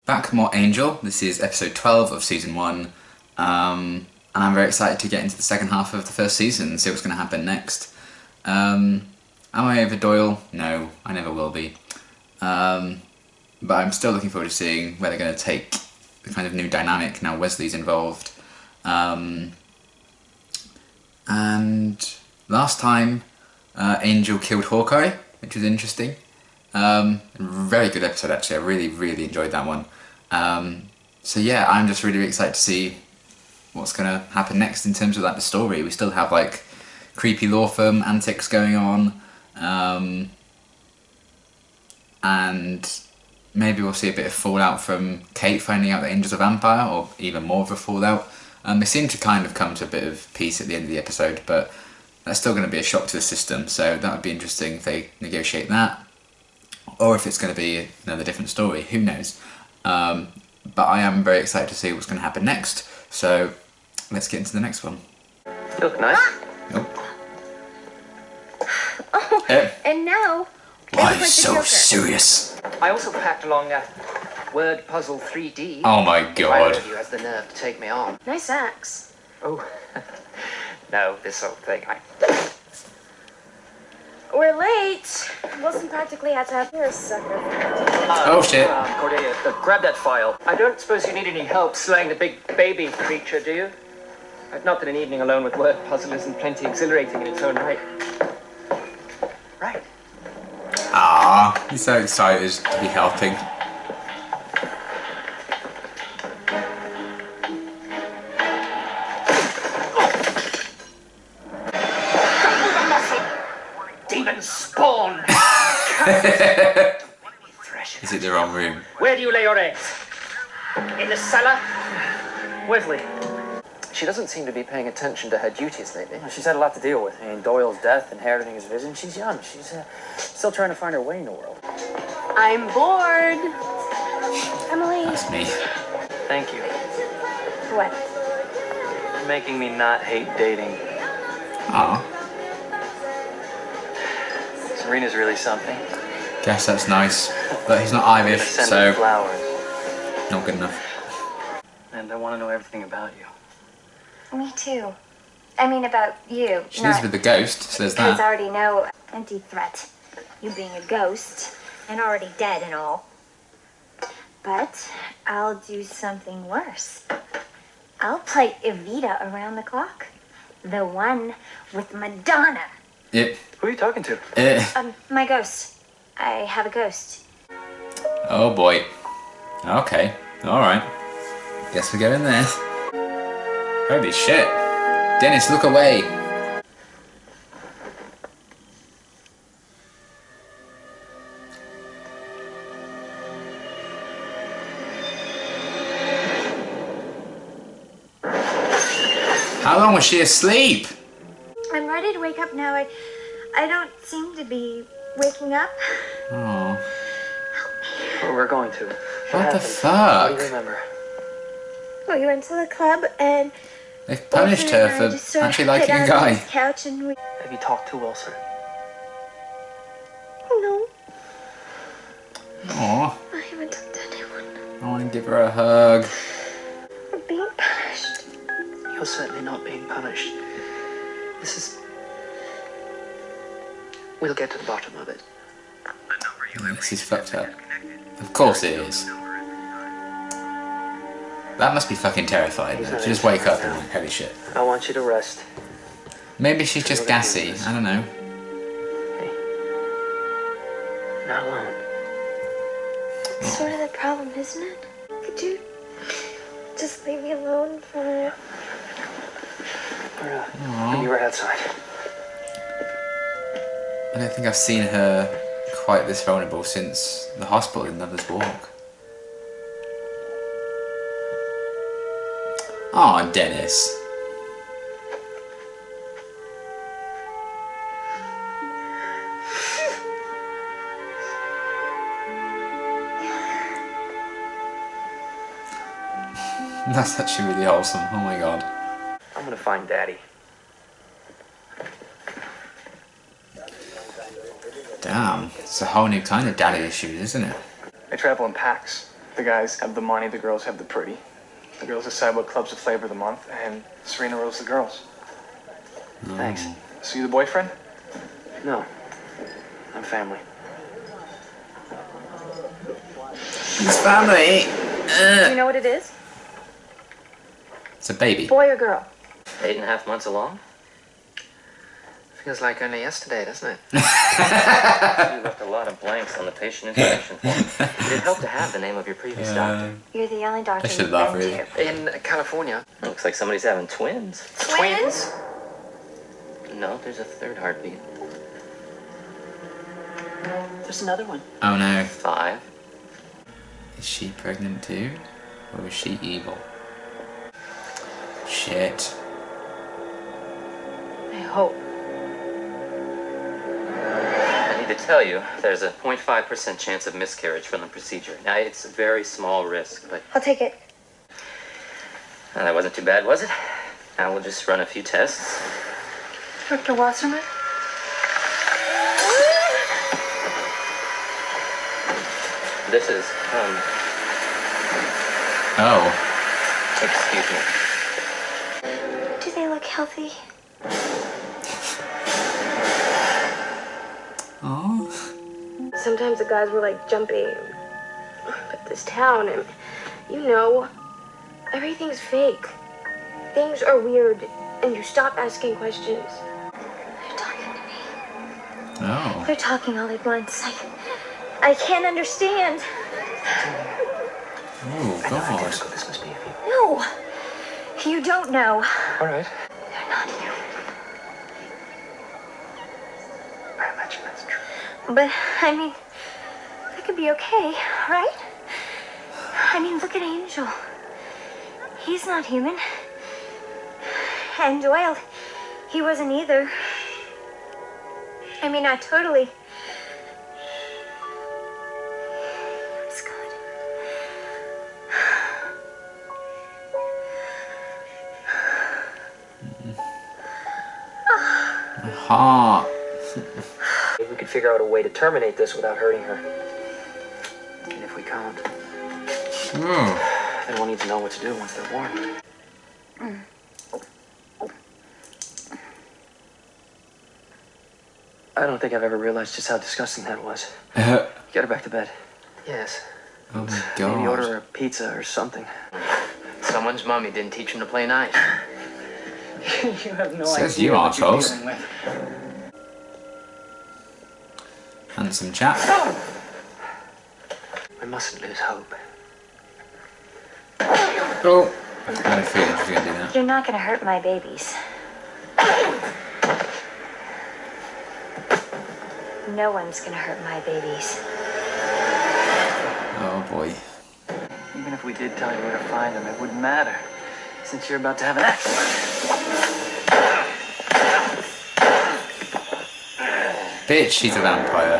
Back with more Angel. This is episode 12 of season 1. And I'm very excited to get into the second half of the first season and see what's going to happen next. Am I over Doyle? No, I never will be. But I'm still looking forward to seeing where they're going to take the kind of new dynamic now Wesley's involved. And last time, Angel killed Hawkeye, which was interesting. Very good episode actually, I really enjoyed that one. So yeah, I'm just really excited to see what's going to happen next in terms of like the story. We still have like creepy law firm antics going on, and maybe we'll see a bit of fallout from Kate finding out that Angel's a vampire, or even more of a fallout. They seem to kind of come to a bit of peace at the end of the episode, but that's still going to be a shock to the system, so that would be interesting if they negotiate that. Or if it's going to be another different story, who knows. But I am very excited to see what's going to happen next, so let's get into the next one. You look nice. Oh. Oh, and now... Why are you so serious? I also packed along a word puzzle 3D. Oh my god. If you has the nerve to take me on. Nice axe. Oh, no, this whole thing, We're late. Wilson practically had to have your sucker. Oh shit. Cordelia, grab that file. I don't suppose you need any help slaying the big baby creature, do you? Not that an evening alone with word puzzle isn't plenty exhilarating in its own right. Right. Ah, he's so excited to be helping. Demon spawn! Is it the wrong room? Where do you lay your eggs? In the cellar? Wesley. She doesn't seem to be paying attention to her duties lately. She's had a lot to deal with. I mean, Doyle's death, inheriting his vision. She's young. She's still trying to find her way in the world. I'm bored. Emily. That's me. Thank you. What? You're making me not hate dating. Aw. Serena's really something. Guess that's nice. But he's not Irish, Send so her flowers. not good enough. And I want to know everything about you. Me too. I mean about you. She lives with the ghost, so there's Because I that. already know empty threat. You being a ghost and already dead and all. But I'll do something worse. I'll play Evita around the clock. The one with Madonna. Yep. Who are you talking to? My ghost. I have a ghost. Oh boy. Okay. Alright. Guess we go in there. Holy shit. Dennis, look away. How long was she asleep? I'm ready to wake up now. I don't seem to be waking up. Oh. Well, we're going to. What the What fuck? do you remember? We went to the club and They've punished Wilson her and I for just sort of actually hid liking a under guy. his couch and we... Have you talked to Wilson? No, Aw. I haven't talked to anyone. I want to give her a hug. We're being punished. You're certainly not being punished. This is... We'll get to the bottom of it. This is fucked up. Of course it is. That must be fucking terrifying. Though. To just wake up and like, holy shit. I want you to rest. Maybe she's just gassy. I don't know. Hey. Not alone. It's sort of the problem, isn't it? Could you just leave me alone for... We'll be right outside. I don't think I've seen her quite this vulnerable since the hospital in Lover's Walk. Aw, Dennis. That's actually really wholesome. Oh my god. I'm gonna find Daddy. Damn, it's a whole new kind of daddy issues, isn't it? They travel in packs. The guys have the money, the girls have the pretty. The girls decide what club's the flavor of the month, and Serena rules the girls. Thanks. So you the boyfriend? No. I'm family. It's family. Do you know what it is? It's a baby. Boy or girl? 8.5 months along? Feels like only yesterday, doesn't it? You left a lot of blanks on the patient information form. It'd help to have the name of your previous doctor. You're the only doctor I should you've laugh, been really. to. In California. Looks like somebody's having twins. Twins? No, there's a third heartbeat. There's another one. Oh no. 5. Is she pregnant too? Or is she evil? Shit. I hope. I need to tell you, there's a 0.5% chance of miscarriage from the procedure. Now, it's a very small risk, but I'll take it. that wasn't too bad, was it? Now we'll just run a few tests. Dr. Wasserman? This is, Oh. excuse me. Do they look healthy? Oh. Sometimes the guys were like jumping. But this town, and you know, everything's fake. Things are weird, and you stop asking questions. They're talking to me. Oh. They're talking all at once. I can't understand. Oh God. This must be a few. No. You don't know. All right. They're not human. I imagine that's true. But, I mean, that could be okay, right? I mean, look at Angel. He's not human. And Doyle, he wasn't either. I mean, I totally... It's good. Heart. Maybe we could figure out a way to terminate this without hurting her. And if we can't, Oh. then we'll need to know what to do once they're born. I don't think I've ever realized just how disgusting that was. Get her back to bed. Yes. Oh my Maybe order God. her a pizza or something. Someone's mommy didn't teach him to play nice. You have no Says idea you, what you're arseholes. dealing with. Handsome chap. We mustn't lose hope. Oh. I had a feeling she was going to do that. You're not gonna hurt my babies. No one's gonna hurt my babies. Oh boy. Even if we did tell you where to find them, it wouldn't matter. Since you're about to have an accident. Bitch, she's a vampire.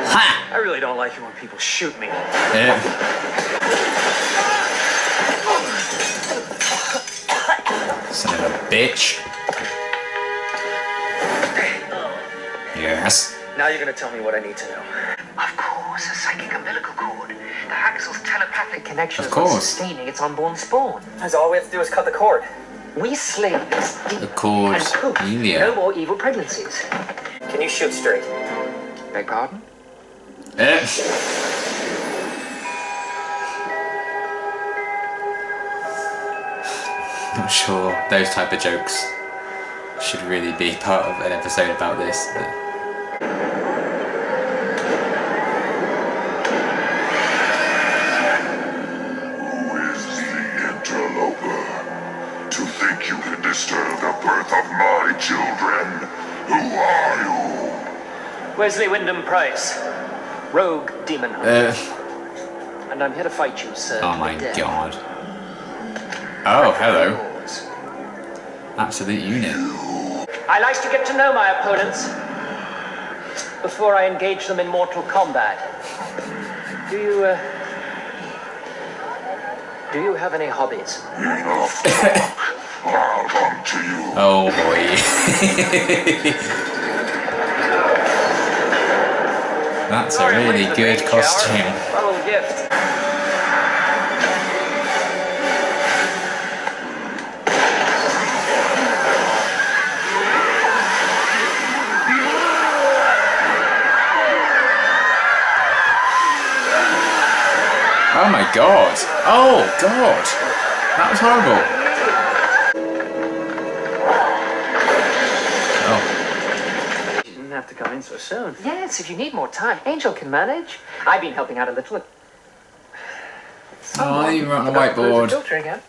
Ha! I really don't like it when people shoot me. Yeah. Son of a bitch. Yes. Now you're gonna tell me what I need to know. Of course, a psychic umbilical cord. The Haxel's telepathic connection Of is what's course. sustaining its unborn spawn. That's all we have to do is cut the cord. We slaves deep The cord. and poof, Cordelia. no more evil pregnancies. Can you shoot straight? Beg pardon? Eh. Not sure those type of jokes should really be part of an episode about this. But... Who is the interloper? To think you can disturb the birth of my children? Who are you? Wesley Wyndham Price, rogue demon hunter. And I'm here to fight you, sir. Oh to my the death. God. Oh, hello. Yours. Absolute unit. I like to get to know my opponents before I engage them in mortal combat. Do you have any hobbies? Enough talk. I'll come to you. Oh boy. That's a really good costume. What a little gift. Oh my god! Oh god! That was horrible. Oh. You didn't have to come in so soon. Yes, if you need more time, Angel can manage. I've been helping out a little. Oh, you wrote on the whiteboard. Filter again.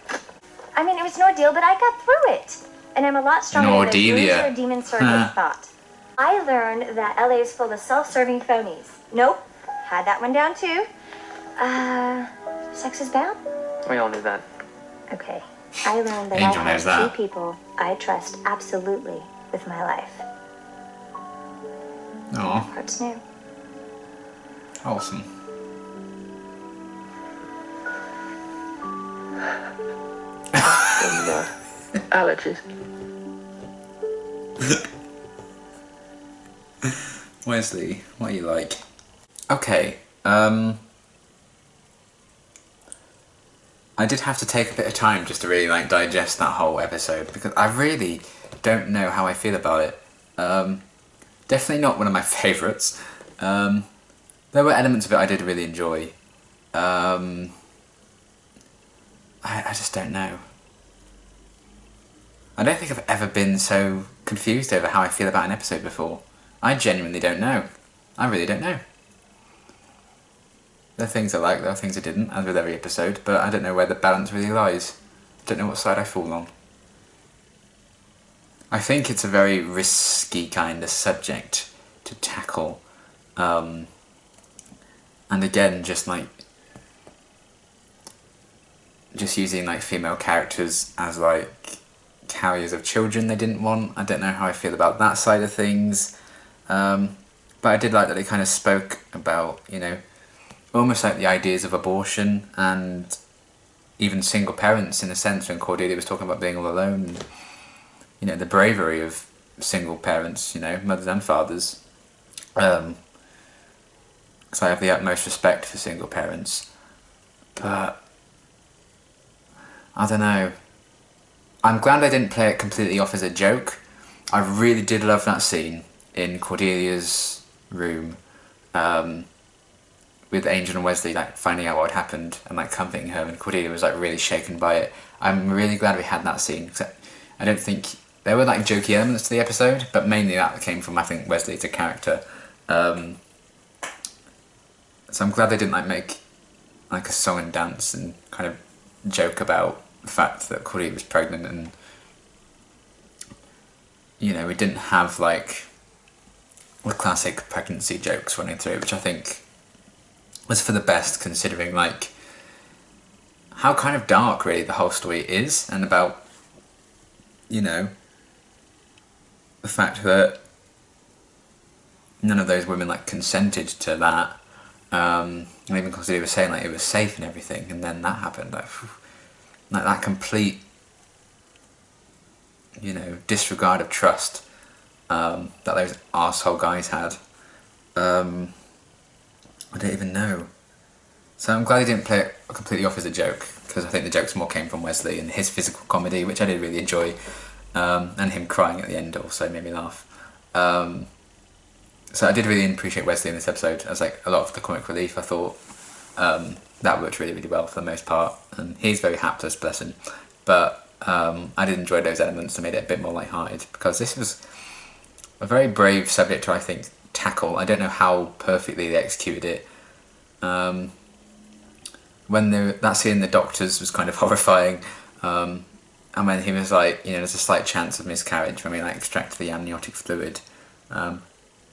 I mean, it was an ordeal, but I got through it. And I'm a lot stronger than Cordelia. a demon surgeon thought. I learned that LA is full of self-serving phonies. Nope. Had that one down too. Sex is bad? We all knew that. Okay. I learned that Angel I knows have that. 2 people I trust absolutely with my life. Oh, Hearts new. wholesome. Allergies. Wesley, what are you like? Okay, I did have to take a bit of time just to really like digest that whole episode because I really don't know how I feel about it. Definitely not one of my favourites. There were elements of it I did really enjoy. I just don't know. I don't think I've ever been so confused over how I feel about an episode before. I genuinely don't know. I really don't know. There are things I like, there are things I didn't, as with every episode, but I don't know where the balance really lies. I don't know what side I fall on. I think it's a very risky kind of subject to tackle. And again, just using like female characters as like carriers of children they didn't want. I don't know how I feel about that side of things. But I did like that they kind of spoke about, you know, almost like the ideas of abortion and even single parents in a sense when Cordelia was talking about being all alone and, you know, the bravery of single parents, you know, mothers and fathers. Because I have the utmost respect for single parents. But I don't know. I'm glad they didn't play it completely off as a joke. I really did love that scene in Cordelia's room with Angel and Wesley like finding out what had happened and like comforting her, and Cordelia was like really shaken by it. I'm really glad we had that scene. I don't think there were like jokey elements to the episode, but mainly that came from I think Wesley's a character. So I'm glad they didn't like make like a song and dance and kind of joke about the fact that Cordelia was pregnant, and you know we didn't have like the classic pregnancy jokes running through, which I think was for the best considering like how kind of dark really the whole story is, and about, you know, the fact that none of those women like consented to that, and even Cordelia was saying like it was safe and everything, and then that happened, like that complete, you know, disregard of trust that those arsehole guys had. I don't even know. So I'm glad he didn't play it completely off as a joke, because I think the jokes more came from Wesley and his physical comedy, which I did really enjoy, and him crying at the end also made me laugh. So I did really appreciate Wesley in this episode as like a lot of the comic relief. I thought that worked really, really well for the most part, and he's very hapless, bless him. But I did enjoy those elements that made it a bit more lighthearted, because this was a very brave subject to, I think, tackle. I don't know how perfectly they executed it. When that scene in the doctors was kind of horrifying, and when he was like, you know, there's a slight chance of miscarriage when we like extract the amniotic fluid, and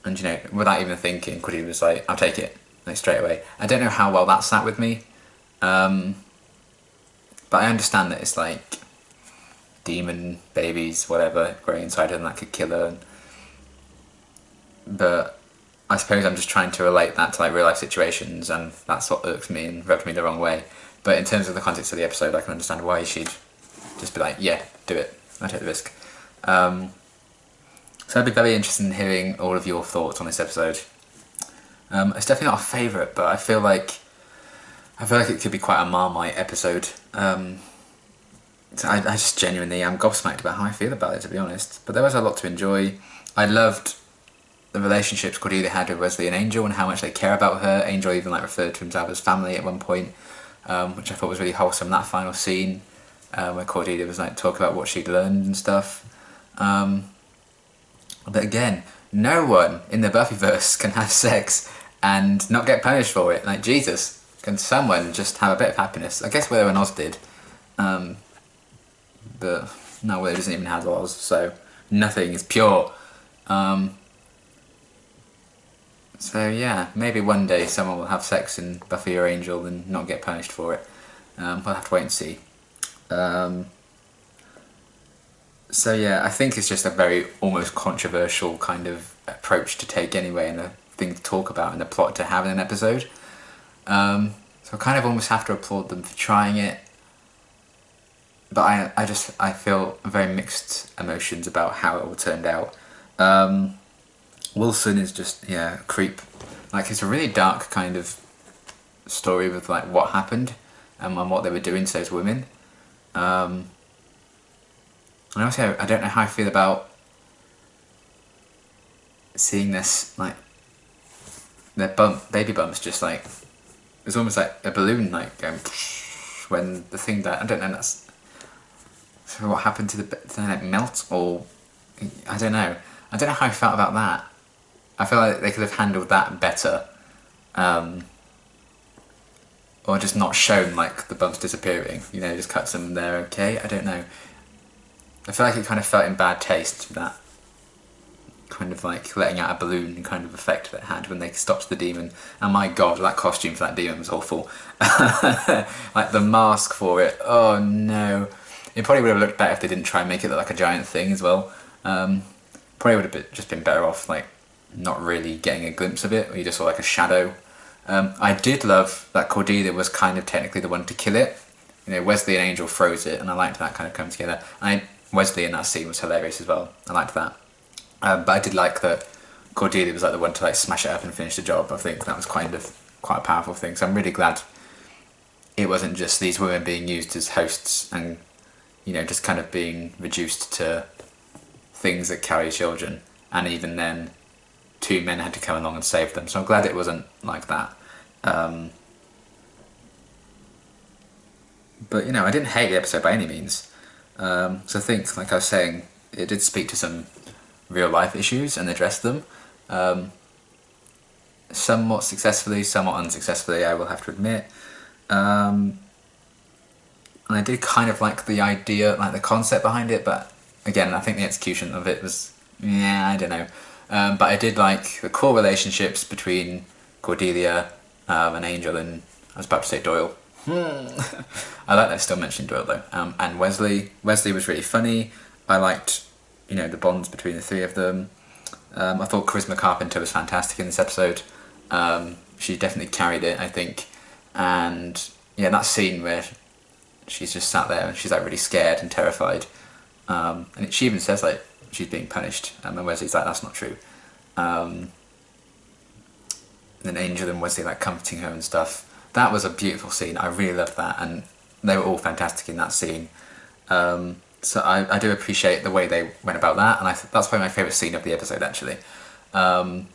you know, without even thinking, Cordelia was like, I'll take it, like straight away. I don't know how well that sat with me, but I understand that it's like demon babies, whatever, growing inside her and that could kill her. But I suppose I'm just trying to relate that to like real life situations, and that's what irks me and rubbed me the wrong way. But in terms of the context of the episode, I can understand why she'd just be like, yeah, do it, I'll take the risk. So I'd be very interested in hearing all of your thoughts on this episode. It's definitely not a favourite, but I feel like it could be quite a Marmite episode. So I just genuinely am gobsmacked about how I feel about it, to be honest. But there was a lot to enjoy. I loved the relationships Cordelia had with Wesley and Angel and how much they care about her. Angel even like referred to himself as family at one point, which I thought was really wholesome. That final scene where Cordelia was like talking about what she'd learned and stuff. But again, no one in the Buffyverse can have sex and not get punished for it. Like, Jesus, can someone just have a bit of happiness? I guess Willow and Oz did. But no, Willow doesn't even have Oz, so nothing is pure. So yeah, maybe one day someone will have sex in Buffy or Angel and not get punished for it. We'll have to wait and see. So yeah, I think it's just a very almost controversial kind of approach to take anyway, and a thing to talk about and a plot to have in an episode. So I kind of almost have to applaud them for trying it. But I feel very mixed emotions about how it all turned out. Wilson is just, a creep. Like, it's a really dark kind of story with like what happened and what they were doing to those women. And also, I don't know how I feel about seeing this, like, their baby bumps just like, it was almost like a balloon like going when the thing that, I don't know, that's, so what happened to the thing, like melt, or, I don't know how I felt about that. I feel like they could have handled that better, or just not shown like the bumps disappearing, just cut them there, okay, I don't know. I feel like it kind of felt in bad taste, that kind of like letting out a balloon kind of effect that it had when they stopped the demon. And my god, that costume for that demon was awful. Like the mask for it, oh no. It probably would have looked better if they didn't try and make it look like a giant thing as well. Probably would have just been better off like not really getting a glimpse of it, or you just saw like a shadow. I did love that Cordelia was kind of technically the one to kill it. Wesley and Angel froze it, and I liked that kind of coming together. Wesley in that scene was hilarious as well. I liked that. But I did like that Cordelia was like the one to like smash it up and finish the job. I think that was kind of quite a powerful thing. So I'm really glad it wasn't just these women being used as hosts and just kind of being reduced to things that carry children. And even then, two men had to come along and save them. So I'm glad it wasn't like that. But I didn't hate the episode by any means. So I think, like I was saying, it did speak to some real life issues and address them. Somewhat successfully, somewhat unsuccessfully, I will have to admit. And I did kind of like the idea, like the concept behind it, but again, I think the execution of it was, I don't know. But I did like the core relationships between Cordelia and Angel and, I was about to say Doyle. I like that I still mentioning Doyle though. And Wesley. Wesley was really funny. I liked, the bonds between the three of them. I thought Charisma Carpenter was fantastic in this episode. She definitely carried it, I think. And yeah, that scene where she's just sat there and she's like really scared and terrified. And she even says like she's being punished. And Wesley's like, that's not true. And then Angel and Wesley like comforting her and stuff. That was a beautiful scene. I really loved that, and they were all fantastic in that scene. So I do appreciate the way they went about that, and that's probably my favourite scene of the episode actually. And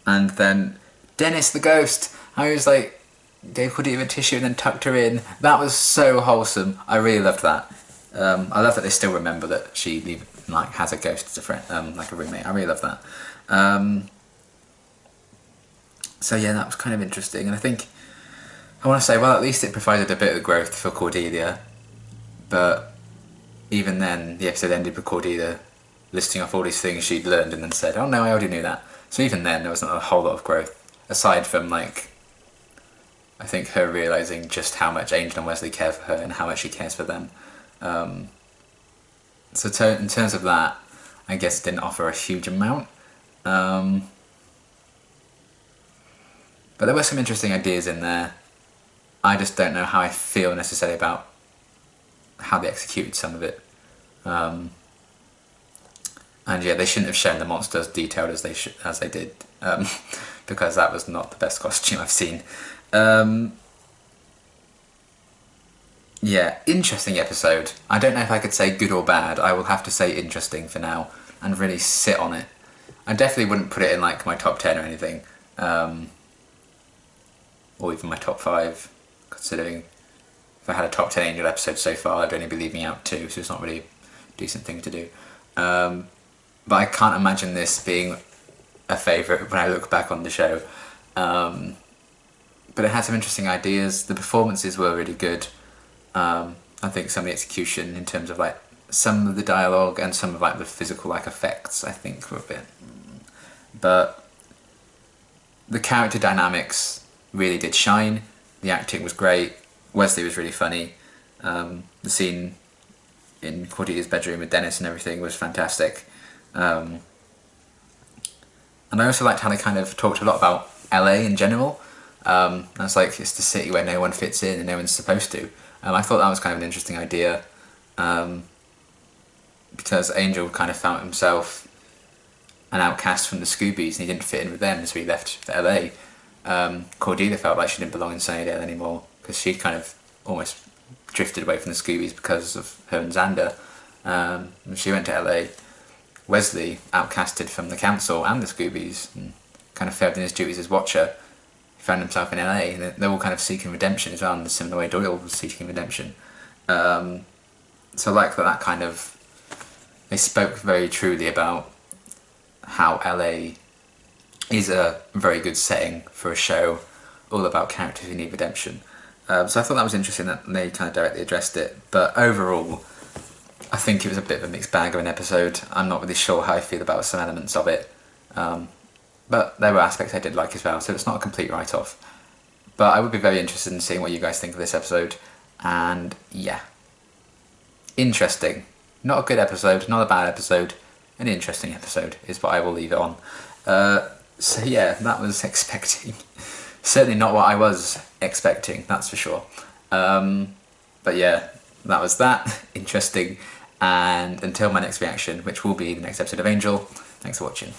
then Dennis the ghost, I was like, gave Cordelia a tissue and then tucked her in. That was so wholesome. I really loved that. I love that they still remember that she like has a ghost as a friend, like a roommate. I really love that. So yeah, that was kind of interesting, and I think I want to say, well, at least it provided a bit of growth for Cordelia, but even then, the episode ended with Cordelia listing off all these things she'd learned and then said, oh no, I already knew that. So even then, there wasn't a whole lot of growth, aside from, like, I think her realising just how much Angel and Wesley care for her and how much she cares for them. So in terms of that, I guess it didn't offer a huge amount. But there were some interesting ideas in there. I just don't know how I feel necessarily about how they executed some of it. And yeah, they shouldn't have shown the monsters detailed as they did. because that was not the best costume I've seen. Yeah, interesting episode. I don't know if I could say good or bad. I will have to say interesting for now and really sit on it. I definitely wouldn't put it in like my top 10 or anything, or even my top 5, considering if I had a top 10 Angel episode so far, I'd only be leaving out 2, so it's not really a decent thing to do. But I can't imagine this being a favourite when I look back on the show. But it had some interesting ideas. The performances were really good. I think some of the execution in terms of like some of the dialogue and some of like the physical like effects I think were a bit, but the character dynamics really did shine. The acting was great. Wesley was really funny. The scene in Cordelia's bedroom with Dennis and everything was fantastic. And I also liked how they kind of talked a lot about LA in general. And it's like it's the city where no one fits in and no one's supposed to. I thought that was kind of an interesting idea, because Angel kind of found himself an outcast from the Scoobies and he didn't fit in with them, so he left for LA. Cordelia felt like she didn't belong in Sunnydale anymore because she kind of almost drifted away from the Scoobies because of her and Xander. And she went to LA. Wesley, outcasted from the council and the Scoobies, and kind of failed in his duties as Watcher. He found himself in LA, and they're all kind of seeking redemption as well, in the similar way Doyle was seeking redemption. So I like that kind of, they spoke very truly about how LA is a very good setting for a show all about characters who need redemption. So I thought that was interesting that they kind of directly addressed it. But overall, I think it was a bit of a mixed bag of an episode. I'm not really sure how I feel about some elements of it. But there were aspects I did like as well, so it's not a complete write-off. But I would be very interested in seeing what you guys think of this episode. And yeah, interesting. Not a good episode, not a bad episode. An interesting episode is what I will leave it on. So yeah, that was expecting. Certainly not what I was expecting, that's for sure. But yeah, that was that. Interesting. And until my next reaction, which will be the next episode of Angel, thanks for watching.